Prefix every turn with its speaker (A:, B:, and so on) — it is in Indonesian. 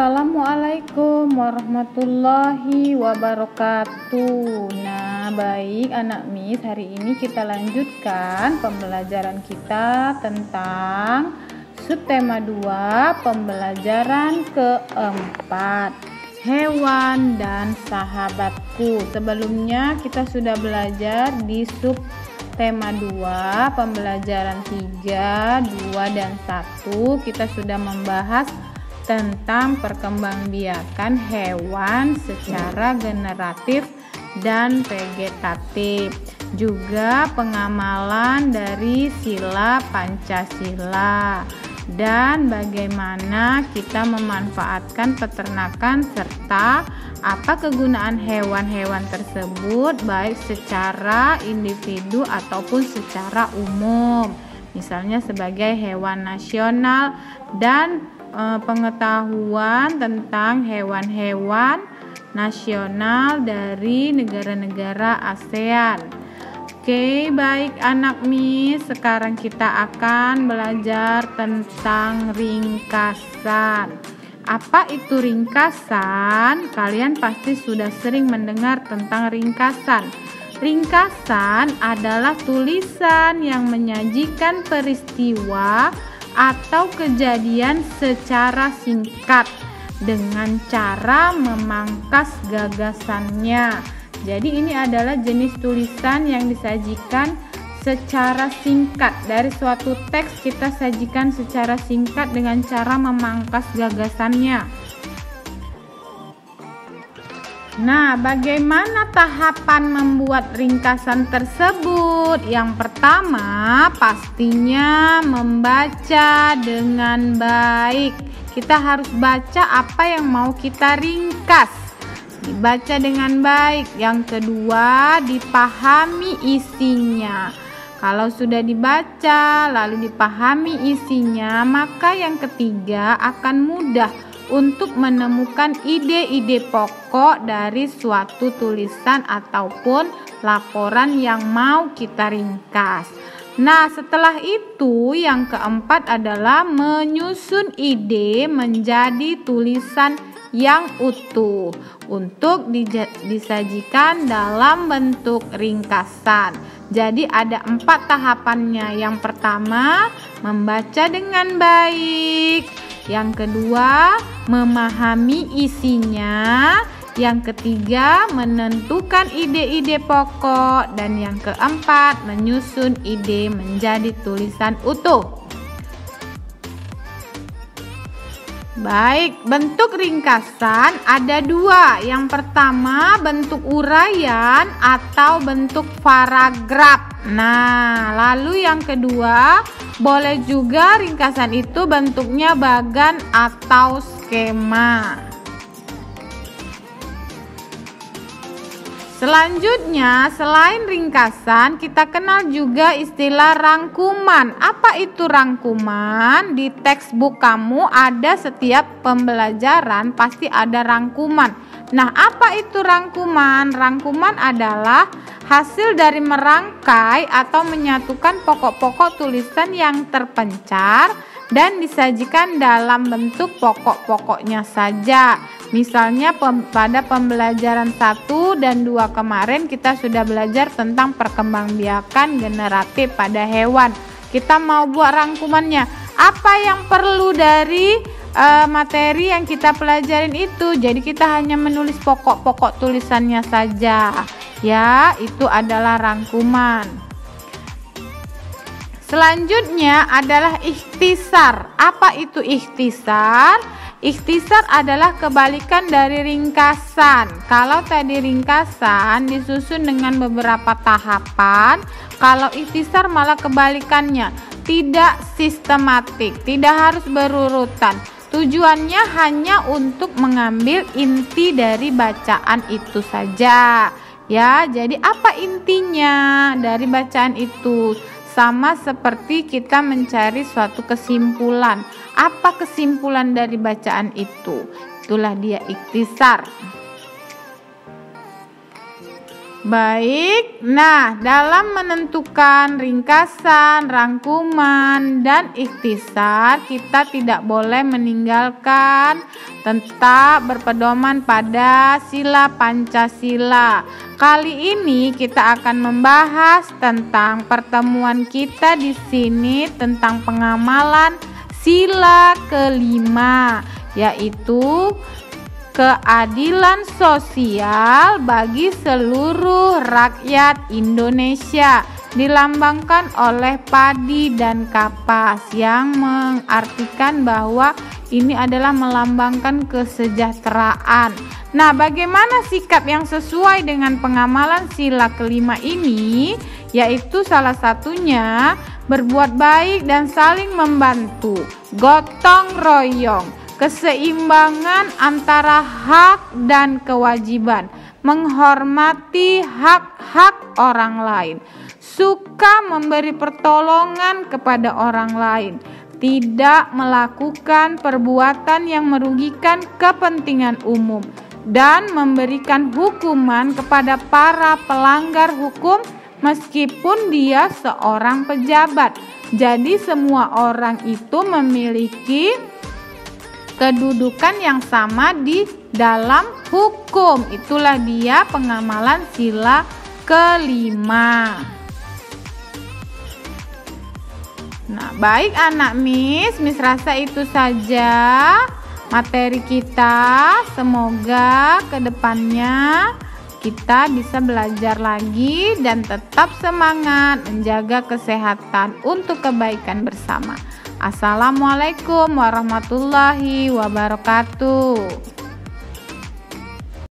A: Assalamualaikum warahmatullahi wabarakatuh. Nah, baik anak Miss, hari ini kita lanjutkan pembelajaran kita tentang subtema 2, pembelajaran keempat, hewan dan sahabatku. Sebelumnya kita sudah belajar di subtema 2, pembelajaran 3, 2 dan 1. Kita sudah membahas tentang perkembangbiakan hewan secara generatif dan vegetatif, juga pengamalan dari sila Pancasila, dan bagaimana kita memanfaatkan peternakan serta apa kegunaan hewan-hewan tersebut baik secara individu ataupun secara umum, misalnya sebagai hewan nasional, dan pengetahuan tentang hewan-hewan nasional dari negara-negara ASEAN. Oke, baik anak Miss, sekarang kita akan belajar tentang ringkasan. Apa itu ringkasan? Kalian pasti sudah sering mendengar tentang ringkasan. Ringkasan adalah tulisan yang menyajikan peristiwa atau kejadian secara singkat dengan cara memangkas gagasannya. Jadi ini adalah jenis tulisan yang disajikan secara singkat. Dari suatu teks kita sajikan secara singkat dengan cara memangkas gagasannya. Nah, bagaimana tahapan membuat ringkasan tersebut? Yang pertama, pastinya membaca dengan baik. Kita harus baca apa yang mau kita ringkas. Dibaca dengan baik. Yang kedua, dipahami isinya. Kalau sudah dibaca lalu dipahami isinya, maka yang ketiga akan mudah untuk menemukan ide-ide pokok dari suatu tulisan ataupun laporan yang mau kita ringkas. Nah, setelah itu yang keempat adalah menyusun ide menjadi tulisan yang utuh untuk disajikan dalam bentuk ringkasan. Jadi ada 4 tahapannya. Yang pertama, membaca dengan baik. Yang kedua, memahami isinya. Yang ketiga, menentukan ide-ide pokok. Dan yang keempat, menyusun ide menjadi tulisan utuh. Baik, bentuk ringkasan ada 2. Yang pertama, bentuk uraian atau bentuk paragraf. Nah, lalu yang kedua, boleh juga ringkasan itu bentuknya bagan atau skema. Selanjutnya, selain ringkasan, kita kenal juga istilah rangkuman. Apa itu rangkuman? Di textbook kamu ada setiap pembelajaran pasti ada rangkuman. Nah, apa itu rangkuman? Rangkuman adalah hasil dari merangkai atau menyatukan pokok-pokok tulisan yang terpencar dan disajikan dalam bentuk pokok-pokoknya saja. Misalnya pada pembelajaran 1 dan 2 kemarin kita sudah belajar tentang perkembangbiakan generatif pada hewan. Kita mau buat rangkumannya. Apa yang perlu dari materi yang kita pelajarin itu? Jadi kita hanya menulis pokok-pokok tulisannya saja. Ya, itu adalah rangkuman. Selanjutnya adalah ikhtisar. Apa itu ikhtisar? Ikhtisar adalah kebalikan dari ringkasan. Kalau tadi ringkasan disusun dengan beberapa tahapan, kalau ikhtisar malah kebalikannya, tidak sistematik, tidak harus berurutan. Tujuannya hanya untuk mengambil inti dari bacaan itu saja. Ya, jadi apa intinya dari bacaan itu? Sama seperti kita mencari suatu kesimpulan. Apa kesimpulan dari bacaan itu? Itulah dia ikhtisar. Baik, nah dalam menentukan ringkasan, rangkuman, dan ikhtisar kita tidak boleh meninggalkan tetap berpedoman pada sila Pancasila. Kali ini kita akan membahas tentang pertemuan kita di sini tentang pengamalan sila kelima, yaitu keadilan sosial bagi seluruh rakyat Indonesia, dilambangkan oleh padi dan kapas, yang mengartikan bahwa ini adalah melambangkan kesejahteraan. Nah, bagaimana sikap yang sesuai dengan pengamalan sila kelima ini? Yaitu salah satunya berbuat baik dan saling membantu, gotong royong, keseimbangan antara hak dan kewajiban, menghormati hak-hak orang lain, suka memberi pertolongan kepada orang lain, tidak melakukan perbuatan yang merugikan kepentingan umum, dan memberikan hukuman kepada para pelanggar hukum meskipun dia seorang pejabat. Jadi semua orang itu memiliki kedudukan yang sama di dalam hukum. Itulah dia pengamalan sila kelima. Nah, baik anak Miss rasa itu saja materi kita. Semoga kedepannya kita bisa belajar lagi dan tetap semangat menjaga kesehatan untuk kebaikan bersama. Assalamualaikum warahmatullahi wabarakatuh.